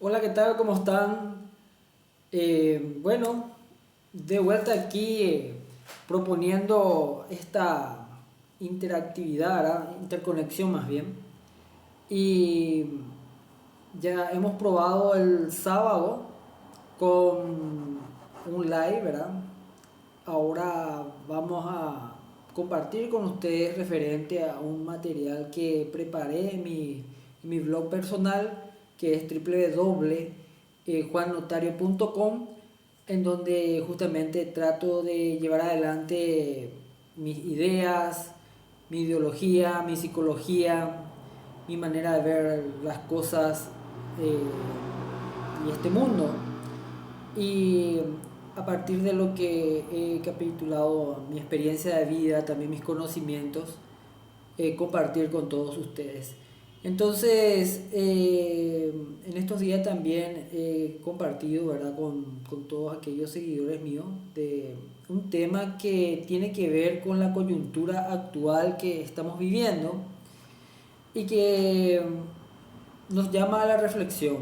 Hola, ¿qué tal? ¿Cómo están? Bueno, de vuelta aquí proponiendo esta interactividad, ¿verdad? Interconexión más bien. Y ya hemos probado el sábado con un live, ¿verdad? Ahora vamos a compartir con ustedes referente a un material que preparé en mi blog personal, que es www.juannotario.com, en donde justamente trato de llevar adelante mis ideas, mi ideología, mi psicología, mi manera de ver las cosas y este mundo. Y a partir de lo que he capitulado mi experiencia de vida, también mis conocimientos, compartir con todos ustedes. Entonces, en estos días también he compartido, ¿verdad?, con todos aquellos seguidores míos de un tema que tiene que ver con la coyuntura actual que estamos viviendo y que nos llama a la reflexión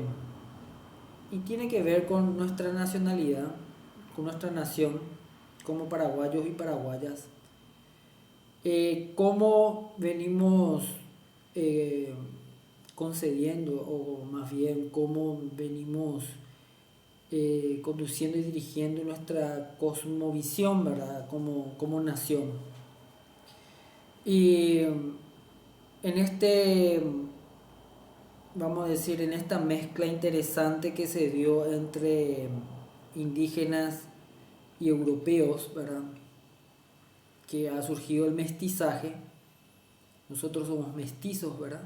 y tiene que ver con nuestra nacionalidad, con nuestra nación como paraguayos y paraguayas. Cómo venimos eh, concediendo, o más bien cómo venimos conduciendo y dirigiendo nuestra cosmovisión, ¿verdad? Como nación. Y en este, vamos a decir, en esta mezcla interesante que se dio entre indígenas y europeos, ¿verdad?, que ha surgido el mestizaje. Nosotros somos mestizos, ¿verdad?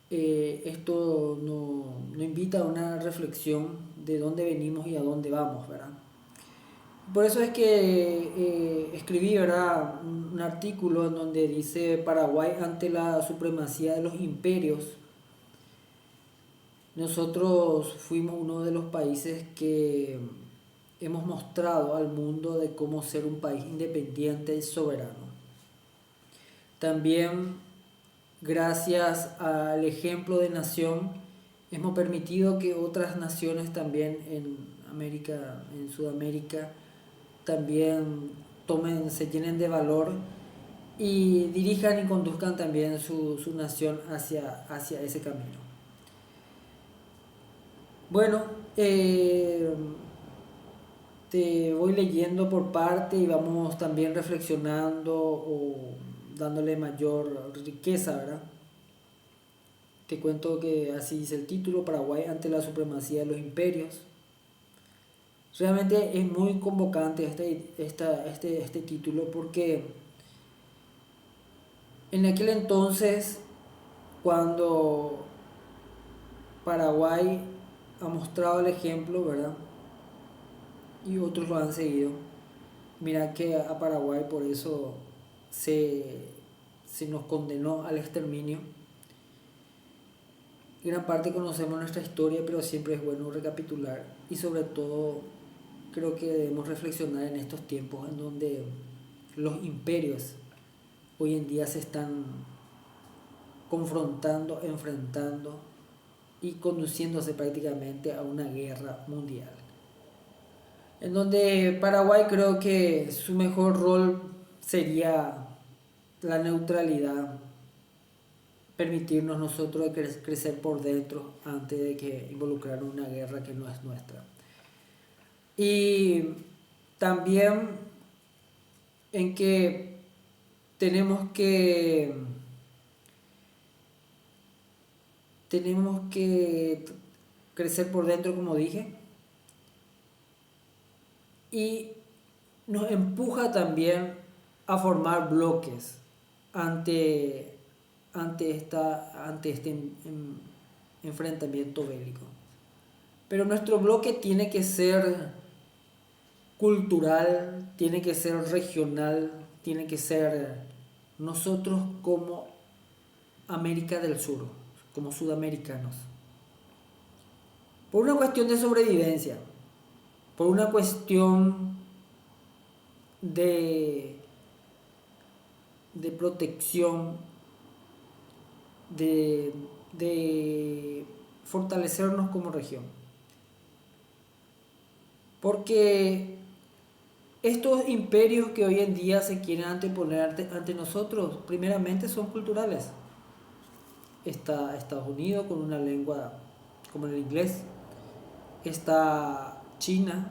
Esto nos invita a una reflexión de dónde venimos y a dónde vamos, ¿verdad? Por eso es que escribí, ¿verdad?, un artículo en donde dice: Paraguay ante la supremacía de los imperios. Nosotros fuimos uno de los países que hemos mostrado al mundo de cómo ser un país independiente y soberano. También, gracias al ejemplo de nación, hemos permitido que otras naciones también en América, en Sudamérica, también se llenen de valor y dirijan y conduzcan también su nación hacia ese camino. Bueno, eh, te voy leyendo por parte y vamos también reflexionando o dándole mayor riqueza, ¿verdad? Te cuento que así dice el título: Paraguay ante la supremacía de los imperios. Realmente es muy convocante este título, porque en aquel entonces, cuando Paraguay ha mostrado el ejemplo, ¿verdad?, y otros lo han seguido, mira que a Paraguay por eso se, se nos condenó al exterminio. Gran parte conocemos nuestra historia, pero siempre es bueno recapitular, y sobre todo creo que debemos reflexionar en estos tiempos en donde los imperios hoy en día se están confrontando, enfrentando y conduciéndose prácticamente a una guerra mundial. En donde Paraguay, creo que su mejor rol sería la neutralidad, permitirnos nosotros crecer por dentro antes de que involucrar una guerra que no es nuestra. Y también en que tenemos que tenemos que crecer por dentro, como dije, y nos empuja también a formar bloques ante, ante este enfrentamiento bélico. Pero nuestro bloque tiene que ser cultural, tiene que ser regional, tiene que ser nosotros como América del Sur, como sudamericanos. Por una cuestión de sobrevivencia, por una cuestión de, de protección, de fortalecernos como región. Porque estos imperios que hoy en día se quieren anteponer ante nosotros, primeramente son culturales. Está Estados Unidos con una lengua como el inglés, está China,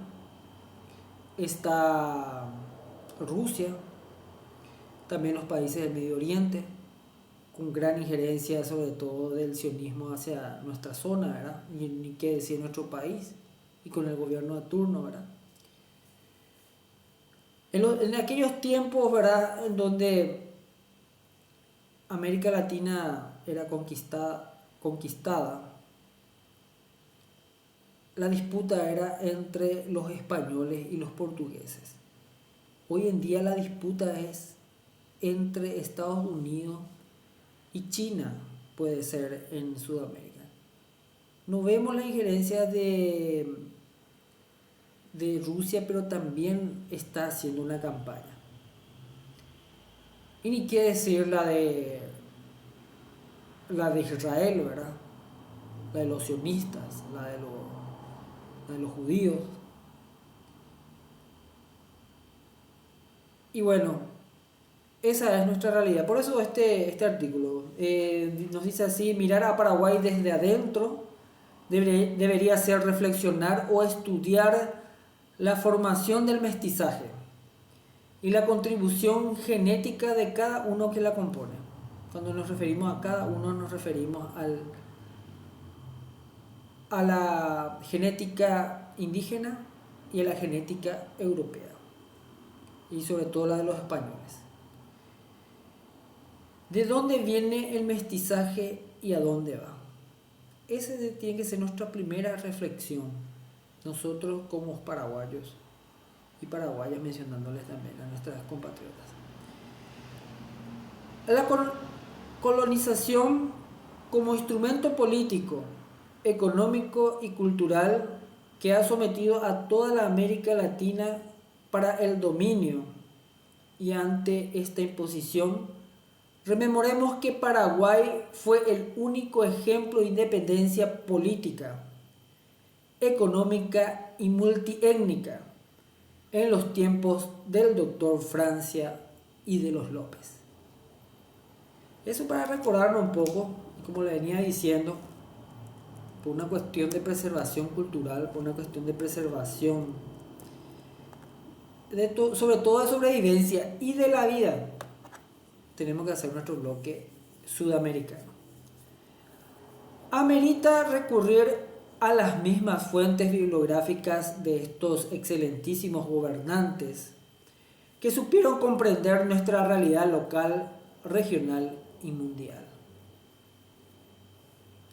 está Rusia, también los países del Medio Oriente, con gran injerencia sobre todo del sionismo hacia nuestra zona, ¿verdad? Y ni qué decir nuestro país, y con el gobierno de turno, ¿verdad? En aquellos tiempos, ¿verdad?, en donde América Latina era conquistada, la disputa era entre los españoles y los portugueses. Hoy en día la disputa es entre Estados Unidos y China, puede ser en Sudamérica. No vemos la injerencia de Rusia, pero también está haciendo una campaña. Y ni qué decir la de Israel, ¿verdad? La de los sionistas, la de los judíos. Y bueno, esa es nuestra realidad. Por eso este artículo nos dice así: mirar a Paraguay desde adentro debería ser reflexionar o estudiar la formación del mestizaje y la contribución genética de cada uno que la compone. Cuando nos referimos a cada uno, nos referimos a la genética indígena y a la genética europea, y sobre todo la de los españoles. ¿De dónde viene el mestizaje y a dónde va? Esa tiene que ser nuestra primera reflexión, nosotros como paraguayos y paraguayas, mencionándoles también a nuestras compatriotas. La colonización como instrumento político, económico y cultural que ha sometido a toda la América Latina para el dominio, y ante esta imposición, rememoremos que Paraguay fue el único ejemplo de independencia política, económica y multiétnica en los tiempos del doctor Francia y de los López. Eso para recordarnos un poco, como le venía diciendo, por una cuestión de preservación cultural, por una cuestión de preservación, sobre todo de sobrevivencia y de la vida, tenemos que hacer nuestro bloque sudamericano. Amerita recurrir a las mismas fuentes bibliográficas de estos excelentísimos gobernantes que supieron comprender nuestra realidad local, regional y mundial.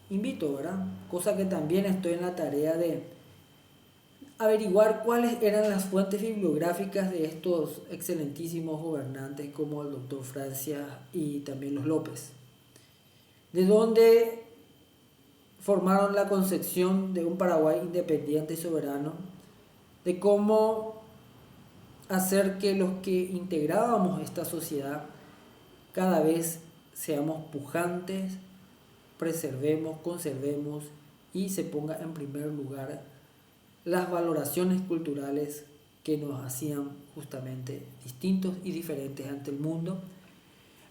Invito, ¿verdad? Cosa que también estoy en la tarea de averiguar cuáles eran las fuentes bibliográficas de estos excelentísimos gobernantes como el doctor Francia y también los López. De dónde formaron la concepción de un Paraguay independiente y soberano, de cómo hacer que los que integrábamos esta sociedad cada vez seamos pujantes, preservemos, conservemos y se ponga en primer lugar las valoraciones culturales que nos hacían justamente distintos y diferentes ante el mundo,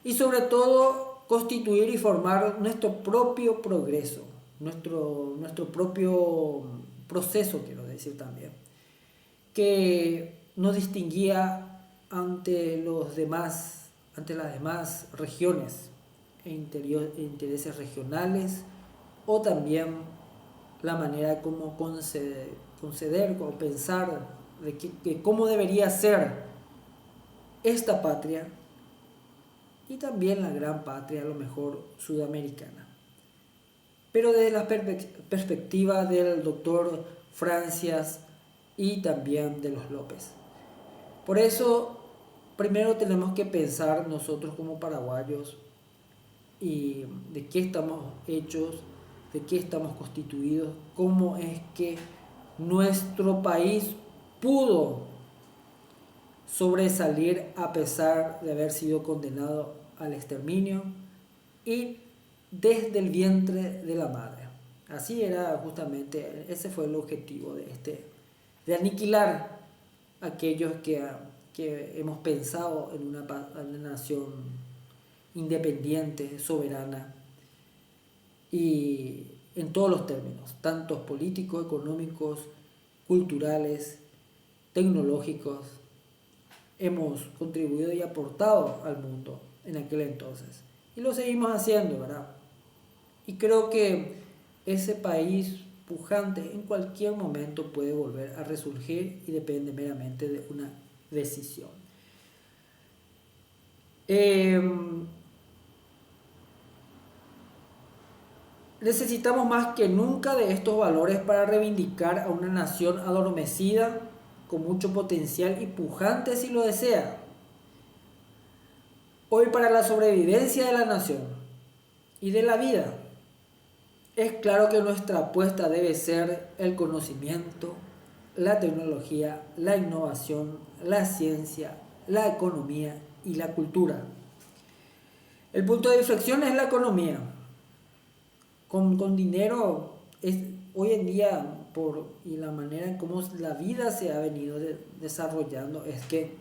y sobre todo constituir y formar nuestro propio progreso, nuestro propio proceso, quiero decir también, que nos distinguía ante las demás regiones e intereses regionales, o también la manera como conceder o pensar de cómo debería ser esta patria, y también la gran patria, a lo mejor sudamericana, pero desde la perspectiva del doctor Francias y también de los López. Por eso, primero tenemos que pensar nosotros como paraguayos y de qué estamos hechos, de qué estamos constituidos, cómo es que nuestro país pudo sobresalir a pesar de haber sido condenado al exterminio y desde el vientre de la madre. así era justamente, ese fue el objetivo de aniquilar a aquellos que hemos pensado en una nación independiente, soberana, y en todos los términos, tanto políticos, económicos, culturales, tecnológicos, hemos contribuido y aportado al mundo en aquel entonces. Y lo seguimos haciendo, ¿verdad? Y creo que ese país pujante en cualquier momento puede volver a resurgir y depende meramente de una decisión. Necesitamos más que nunca de estos valores para reivindicar a una nación adormecida, con mucho potencial y pujante si lo desea. Hoy, para la sobrevivencia de la nación y de la vida, es claro que nuestra apuesta debe ser el conocimiento, la tecnología, la innovación, la ciencia, la economía y la cultura. El punto de inflexión es la economía. Con dinero, hoy en día, y la manera en cómo la vida se ha venido desarrollando, es que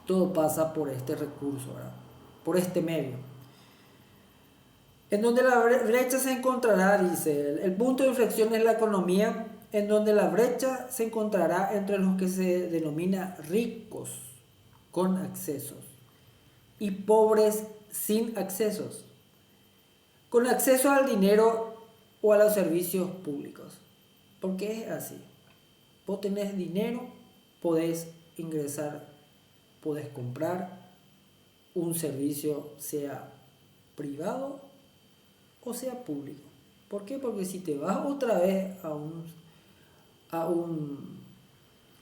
todo pasa por este recurso, ¿verdad? Por este medio. En donde la brecha se encontrará, dice, el punto de inflexión es la economía, en donde la brecha se encontrará entre los que se denomina ricos con accesos y pobres sin accesos, con acceso al dinero o a los servicios públicos. Porque es así. Vos tenés dinero, podés ingresar, podés comprar un servicio, sea privado o sea público. ¿Por qué? Porque si te vas otra vez a un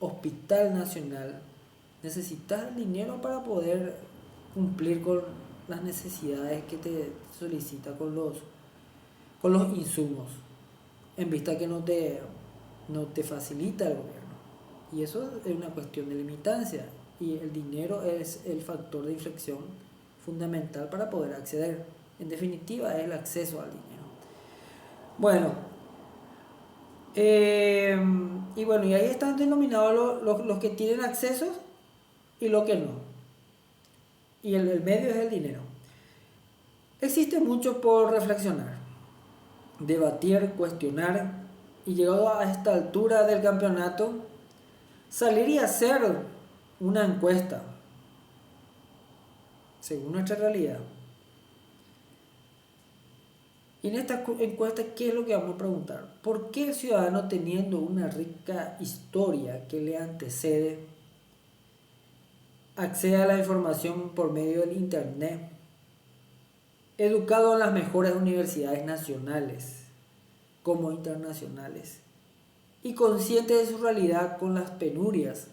hospital nacional, necesitas dinero para poder cumplir con las necesidades que te solicita con los insumos, en vista que no te facilita el gobierno. Y eso es una cuestión de limitancia, y el dinero es el factor de inflexión fundamental para poder acceder. En definitiva, es el acceso al dinero. Bueno, y ahí están denominados los que tienen accesos y los que no. Y el medio es el dinero. Existe mucho por reflexionar, debatir, cuestionar, y llegado a esta altura del campeonato, salir y hacer una encuesta según nuestra realidad. Y en esta encuesta, ¿qué es lo que vamos a preguntar? ¿Por qué el ciudadano, teniendo una rica historia que le antecede, accede a la información por medio del internet, educado en las mejores universidades nacionales como internacionales, y consciente de su realidad con las penurias,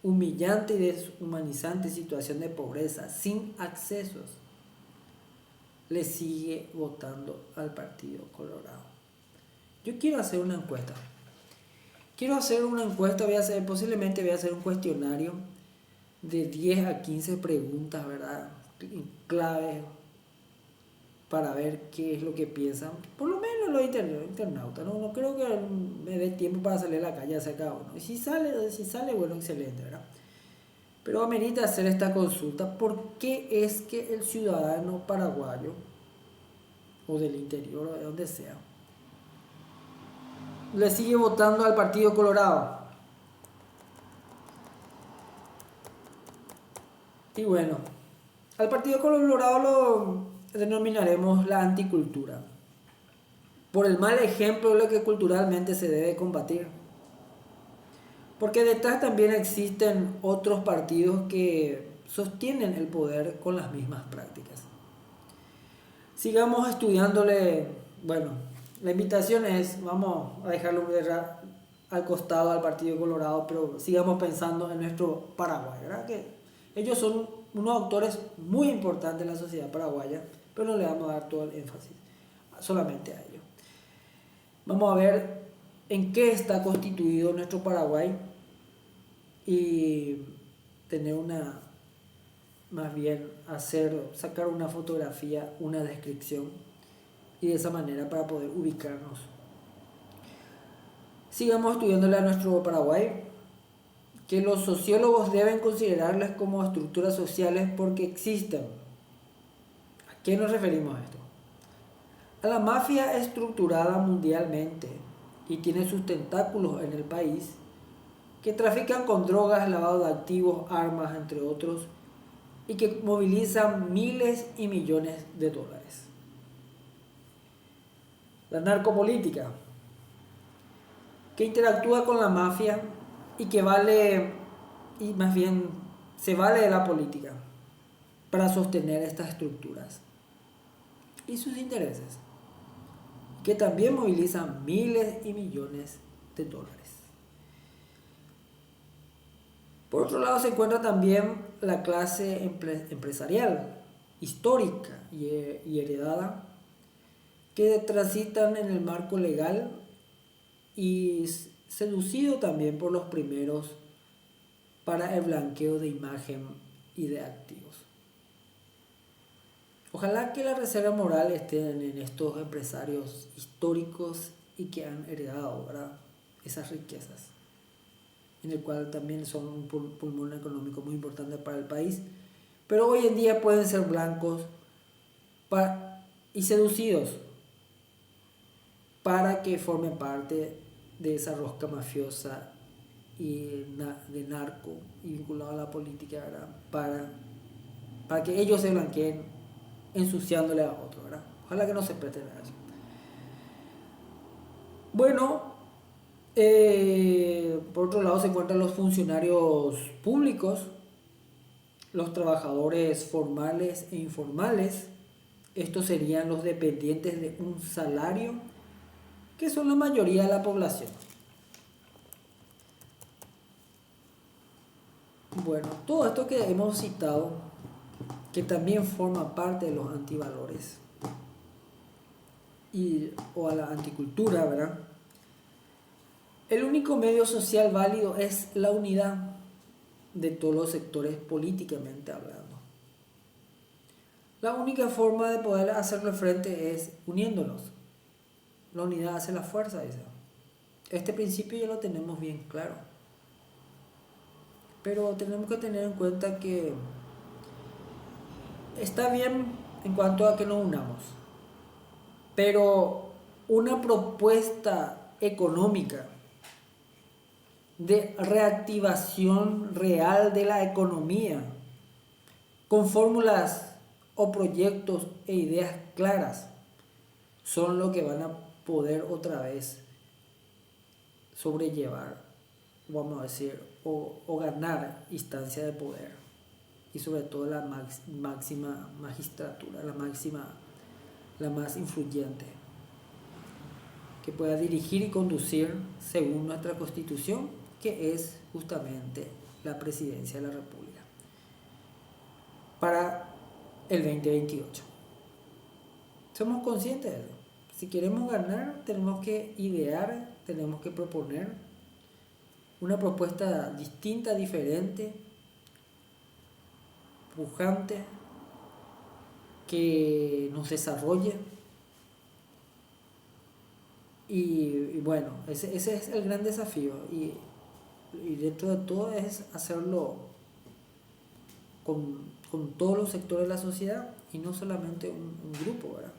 humillante y deshumanizante situación de pobreza, sin accesos, le sigue votando al Partido Colorado? Yo quiero hacer una encuesta. Posiblemente voy a hacer un cuestionario de 10 a 15 preguntas, ¿verdad? Claves para ver qué es lo que piensan, por lo menos los internautas. No creo que me dé tiempo para salir a la calle a hacer cada uno. Y si sale, bueno, excelente, ¿verdad? Pero amerita hacer esta consulta. ¿Por qué es que el ciudadano paraguayo, o del interior, o de donde sea, le sigue votando al Partido Colorado? Y bueno, al Partido Colorado lo denominaremos la anticultura, por el mal ejemplo de lo que culturalmente se debe combatir. Porque detrás también existen otros partidos que sostienen el poder con las mismas prácticas. Sigamos estudiándole. Bueno, la invitación es, vamos a dejarlo al costado al Partido Colorado, pero sigamos pensando en nuestro Paraguay, ¿verdad? Que ellos son unos actores muy importantes en la sociedad paraguaya, pero no le vamos a dar todo el énfasis solamente a ellos. Vamos a ver en qué está constituido nuestro Paraguay y tener más bien sacar una fotografía, una descripción y de esa manera para poder ubicarnos. Sigamos estudiándole a nuestro Paraguay, que los sociólogos deben considerarlas como estructuras sociales porque existen. ¿A qué nos referimos a esto? A la mafia estructurada mundialmente y tiene sus tentáculos en el país, que trafican con drogas, lavado de activos, armas, entre otros, y que movilizan miles y millones de dólares. La narcopolítica, que interactúa con la mafia y que vale, y más bien se vale de la política para sostener estas estructuras y sus intereses, que también movilizan miles y millones de dólares. Por otro lado se encuentra también la clase empresarial, histórica y heredada, que transitan en el marco legal y seducido también por los primeros para el blanqueo de imagen y de activos. Ojalá que la reserva moral esté en estos empresarios históricos y que han heredado, ¿verdad?, esas riquezas, en el cual también son un pulmón económico muy importante para el país, pero hoy en día pueden ser blancos y seducidos para que formen parte de esa rosca mafiosa y de narco y vinculado a la política, ¿verdad?, para que ellos se blanqueen ensuciándole a otro, ¿verdad? Ojalá que no se presten a eso. Bueno, por otro lado se encuentran los funcionarios públicos, los trabajadores formales e informales. Estos serían los dependientes de un salario, que son la mayoría de la población. Bueno, todo esto que hemos citado, que también forma parte de los antivalores o a la anticultura, ¿verdad? El único medio social válido es la unidad de todos los sectores políticamente hablando. La única forma de poder hacerle frente es uniéndonos. La unidad hace la fuerza, dice. Este principio ya lo tenemos bien claro. Pero tenemos que tener en cuenta que está bien en cuanto a que nos unamos. Pero una propuesta económica de reactivación real de la economía, con fórmulas o proyectos e ideas claras, son lo que van a poder otra vez sobrellevar, vamos a decir, o ganar instancia de poder, y sobre todo la máxima magistratura, la más influyente, que pueda dirigir y conducir según nuestra Constitución, que es justamente la Presidencia de la República para el 2028. Somos conscientes de eso. Si queremos ganar, tenemos que idear, tenemos que proponer una propuesta distinta, diferente, pujante, que nos desarrolle. Y bueno, ese es el gran desafío. Y dentro de todo es hacerlo con todos los sectores de la sociedad y no solamente un grupo, ¿verdad?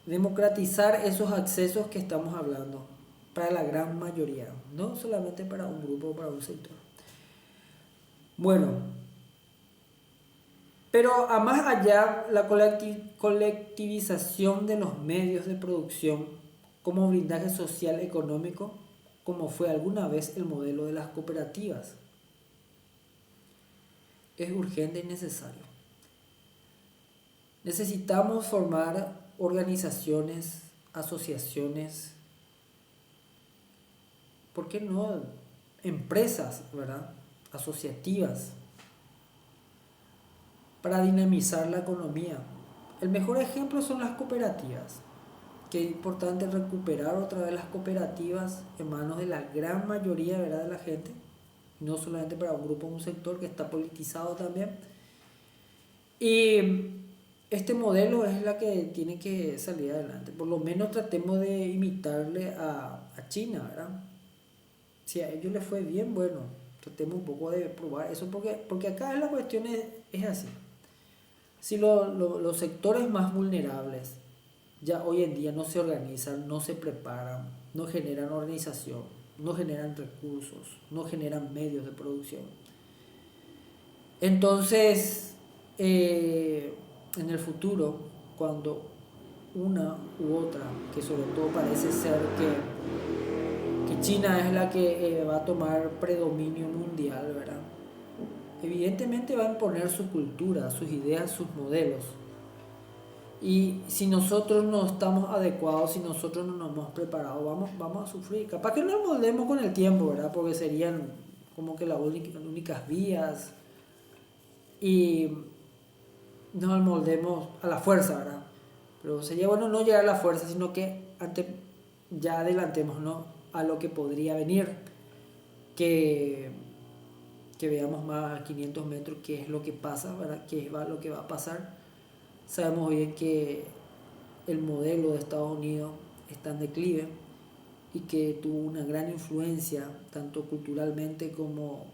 Democratizar esos accesos que estamos hablando para la gran mayoría, no solamente para un grupo o para un sector. Bueno, pero a más allá, la colectivización de los medios de producción como blindaje social económico, como fue alguna vez el modelo de las cooperativas, es urgente y necesario. Necesitamos formar organizaciones, asociaciones, ¿por qué no empresas, ¿verdad?, asociativas, para dinamizar la economía. El mejor ejemplo son las cooperativas, que es importante recuperar otra vez las cooperativas en manos de la gran mayoría, ¿verdad?, de la gente, no solamente para un grupo o un sector que está politizado también. Y este modelo es la que tiene que salir adelante. Por lo menos tratemos de imitarle a China, ¿verdad? Si a ellos les fue bien, bueno, tratemos un poco de probar eso, porque acá la cuestión es así. Si los sectores más vulnerables ya hoy en día no se organizan, no se preparan, no generan organización, no generan recursos, no generan medios de producción, entonces en el futuro, cuando una u otra, que sobre todo parece ser que China es la que va a tomar predominio mundial, ¿verdad? Evidentemente va a imponer su cultura, sus ideas, sus modelos. Y si nosotros no estamos adecuados, si nosotros no nos hemos preparado, vamos a sufrir. Capaz que nos moldemos con el tiempo, ¿verdad? Porque serían como que las únicas vías. Y nos moldemos a la fuerza, ¿verdad? Pero sería bueno no llegar a la fuerza, sino que antes ya adelantemos, ¿no?, a lo que podría venir. Que, que veamos más a 500 metros qué es lo que pasa, ¿verdad? Qué es lo que va a pasar. Sabemos bien que el modelo de Estados Unidos está en declive y que tuvo una gran influencia tanto culturalmente como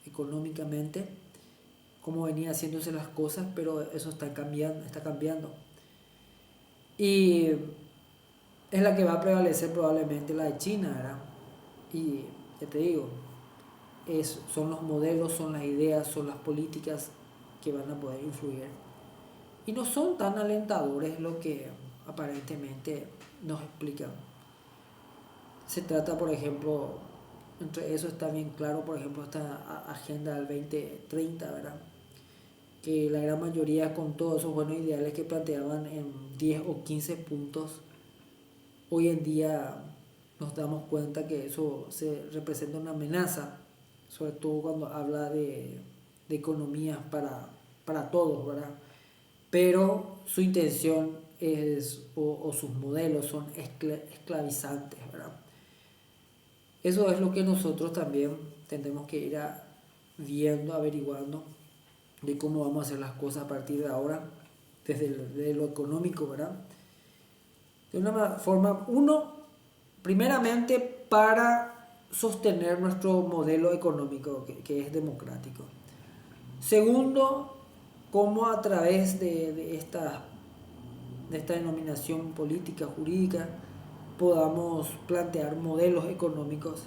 económicamente, como venía haciéndose las cosas, pero eso está cambiando, está cambiando. Y es la que va a prevalecer probablemente la de China, ¿verdad? Y ya te digo, son los modelos, son las ideas, son las políticas que van a poder influir. Y no son tan alentadores lo que aparentemente nos explican. Se trata, por ejemplo, entre eso está bien claro, por ejemplo, esta agenda del 2030, ¿verdad? Que la gran mayoría, con todos esos buenos ideales que planteaban en 10 o 15 puntos, hoy en día nos damos cuenta que eso se representa una amenaza, sobre todo cuando habla de economías para todos, ¿verdad? Pero su intención es, o sus modelos son esclavizantes, ¿verdad? Eso es lo que nosotros también tendremos que ir viendo, averiguando de cómo vamos a hacer las cosas a partir de ahora, desde lo económico, ¿verdad? De una forma, primeramente para sostener nuestro modelo económico, que es democrático. Segundo, cómo a través de esta denominación política, jurídica, podamos plantear modelos económicos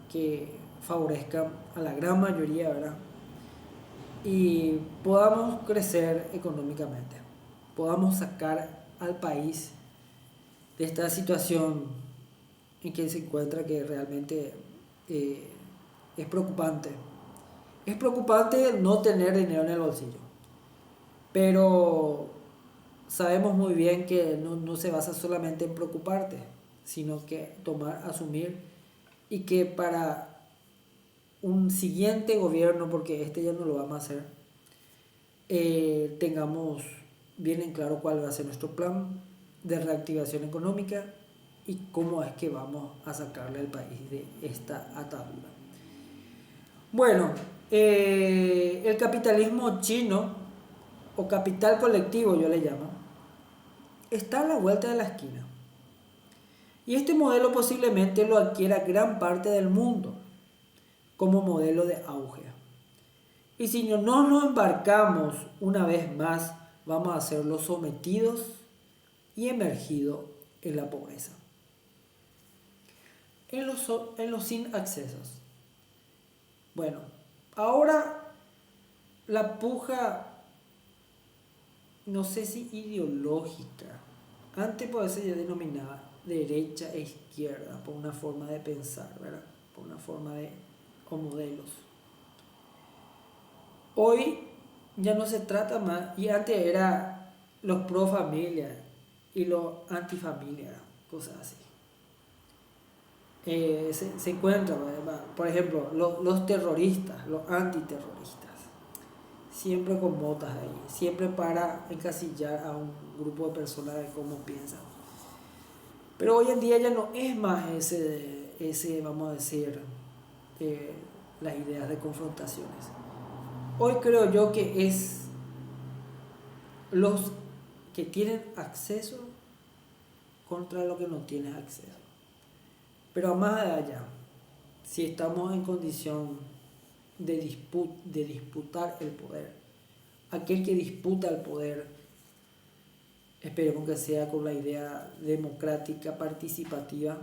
que favorezcan a la gran mayoría, ¿verdad? Y podamos crecer económicamente, podamos sacar al país de esta situación en que se encuentra, que realmente eh, es preocupante. Es preocupante no tener dinero en el bolsillo, pero sabemos muy bien que no se basa solamente en preocuparte, sino que asumir, y que para un siguiente gobierno, porque este ya no lo vamos a hacer, tengamos bien en claro cuál va a ser nuestro plan de reactivación económica y cómo es que vamos a sacarle al país de esta atadura. Bueno, el capitalismo chino, o capital colectivo yo le llamo, está a la vuelta de la esquina. Y este modelo posiblemente lo adquiera gran parte del mundo como modelo de auge. Y si no nos embarcamos una vez más, vamos a ser los sometidos y emergidos en la pobreza. En los sin accesos. Bueno, ahora la puja, no sé si ideológica, antes por eso se denominaba derecha e izquierda, por una forma de pensar, ¿verdad? Por una forma o modelos. Hoy ya no se trata más, y antes era los pro familia y los anti familia, cosas así. Se encuentran, por ejemplo, los terroristas, los antiterroristas, siempre con botas ahí, siempre para encasillar a un grupo de personas de cómo piensan. Pero hoy en día ya no es más ese vamos a decir, las ideas de confrontaciones. Hoy creo yo que es los que tienen acceso contra los que no tienen acceso. Pero más allá, si estamos en condición de disputar el poder, aquel que disputa el poder, esperemos que sea con la idea democrática, participativa,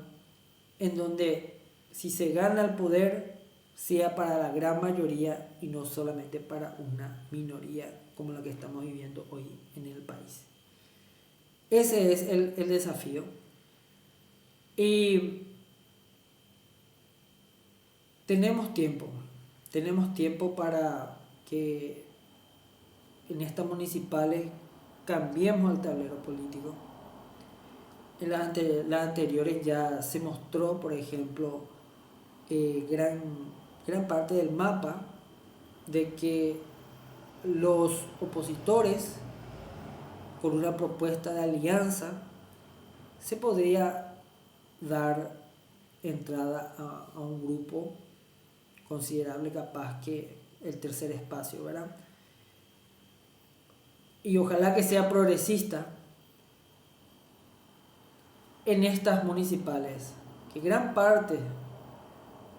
en donde si se gana el poder, sea para la gran mayoría y no solamente para una minoría como la que estamos viviendo hoy en el país. Ese es el desafío. Y tenemos tiempo para que en estas municipales cambiemos el tablero político. En las anteriores ya se mostró, por ejemplo, gran parte del mapa de que los opositores, con una propuesta de alianza, se podría dar entrada a un grupo considerable, capaz que el tercer espacio, ¿verdad? Y ojalá que sea progresista en estas municipales, que gran parte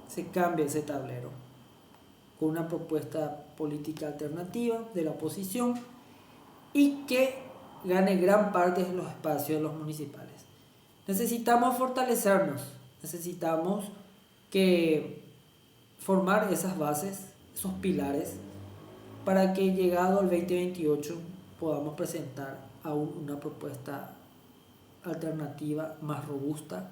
se cambie ese tablero con una propuesta política alternativa de la oposición y que gane gran parte de los espacios de los municipales. Necesitamos fortalecernos, necesitamos que formar esas bases, esos pilares, para que llegado al 2028 podamos presentar aún una propuesta alternativa más robusta.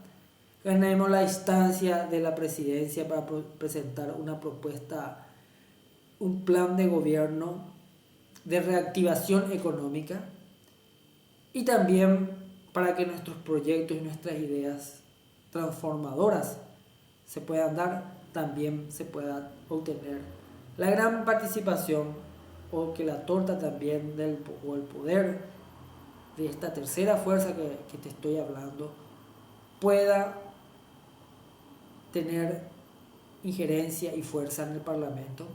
Ganemos la instancia de la presidencia para presentar una propuesta, un plan de gobierno de reactivación económica y también para que nuestros proyectos y nuestras ideas transformadoras se puedan dar, también se pueda obtener la gran participación o que la torta también o el poder de esta tercera fuerza que te estoy hablando pueda tener injerencia y fuerza en el Parlamento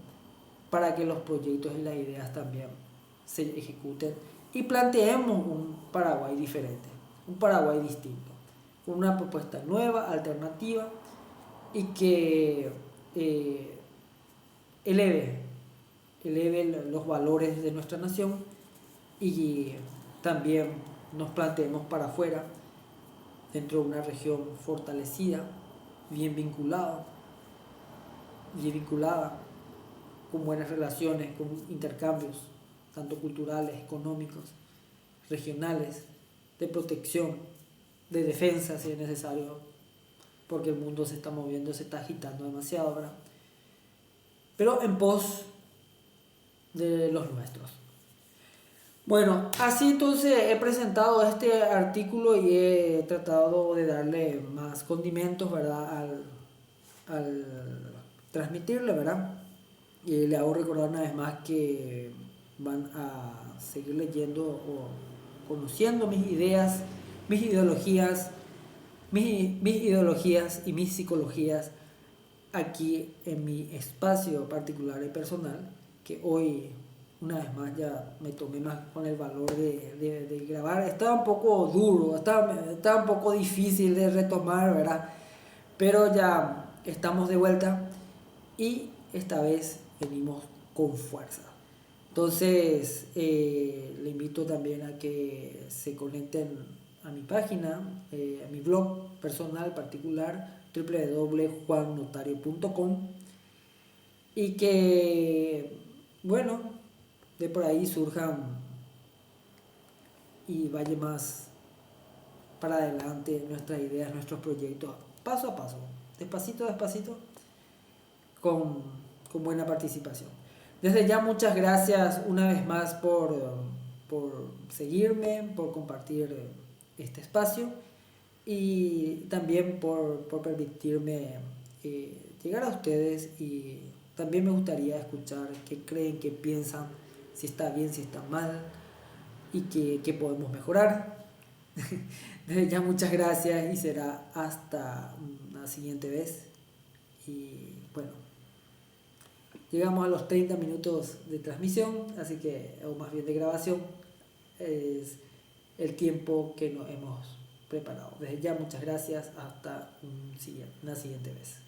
para que los proyectos y las ideas también se ejecuten y planteemos un Paraguay diferente, un Paraguay distinto, con una propuesta nueva, alternativa y que eleve los valores de nuestra nación y también nos planteemos para afuera, dentro de una región fortalecida, bien vinculada, con buenas relaciones, con intercambios, tanto culturales, económicos, regionales, de protección, de defensa si es necesario, porque el mundo se está moviendo, se está agitando demasiado, ¿verdad? Pero en pos de los nuestros. Bueno, así entonces he presentado este artículo y he tratado de darle más condimentos, ¿verdad? Al transmitirle, ¿verdad? Y le hago recordar una vez más que van a seguir leyendo o conociendo mis ideas, mis ideologías y mis psicologías aquí en mi espacio particular y personal, que hoy una vez más ya me tomé más con el valor de grabar. Estaba un poco duro, estaba un poco difícil de retomar, ¿verdad? Pero ya estamos de vuelta y esta vez venimos con fuerza. Entonces le invito también a que se conecten a mi página, a mi blog personal particular, www.juannotario.com, y que, bueno, de por ahí surjan y vaya más para adelante nuestras ideas, nuestros proyectos, paso a paso, despacito, con buena participación. Desde ya muchas gracias una vez más por seguirme, por compartir este espacio y también por permitirme llegar a ustedes, y también me gustaría escuchar qué creen, qué piensan, si está bien, si está mal y qué podemos mejorar. Desde ya muchas gracias y será hasta una siguiente vez. Y bueno, llegamos a los 30 minutos de transmisión, así que, o más bien de grabación, es el tiempo que nos hemos preparado. Desde ya, muchas gracias. Hasta una siguiente vez.